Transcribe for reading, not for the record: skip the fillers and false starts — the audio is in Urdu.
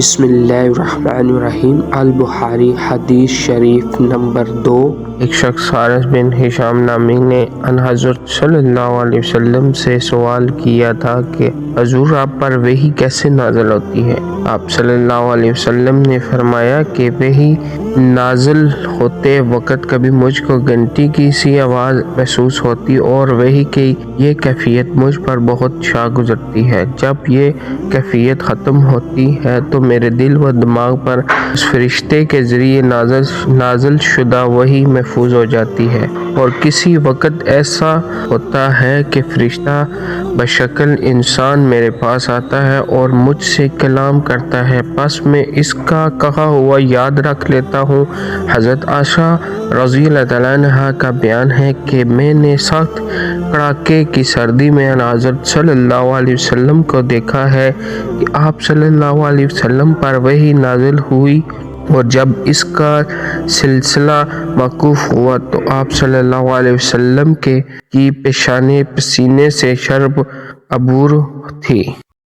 بسم اللہ الرحمن الرحیم۔ البخاری حدیث شریف نمبر 2۔ ایک شخص حارث بن ہشام نامی نے ان حضرت صلی اللہ علیہ وسلم سے سوال کیا تھا کہ حضور آپ پر وحی کیسے نازل ہوتی ہے؟ آپ صلی اللہ علیہ وسلم نے فرمایا کہ وحی نازل ہوتے وقت کبھی مجھ کو گھنٹی کی سی آواز محسوس ہوتی اور وحی کی یہ کیفیت مجھ پر بہت چھا گزرتی ہے۔ جب یہ کیفیت ختم ہوتی ہے تو میرے دل و دماغ پر اس فرشتے کے ذریعے نازل شدہ وحی محفوظ ہو جاتی ہے، اور کسی وقت ایسا ہوتا ہے کہ فرشتہ بشکل انسان میرے پاس آتا ہے اور مجھ سے کلام کرتا ہے، پس میں اس کا کہا ہوا یاد رکھ لیتا ہوں۔ حضرت عائشہ رضی اللہ تعالیٰ عنہا کا بیان ہے کہ میں نے سخت کڑاکے کی سردی میں حضرت صلی اللہ علیہ وسلم کو دیکھا ہے کہ آپ صلی اللہ علیہ وسلم پر وحی نازل ہوئی، اور جب اس کا سلسلہ موقوف ہوا تو آپ صلی اللہ علیہ وسلم کی پیشانی پسینے سے شرب عبور تھی۔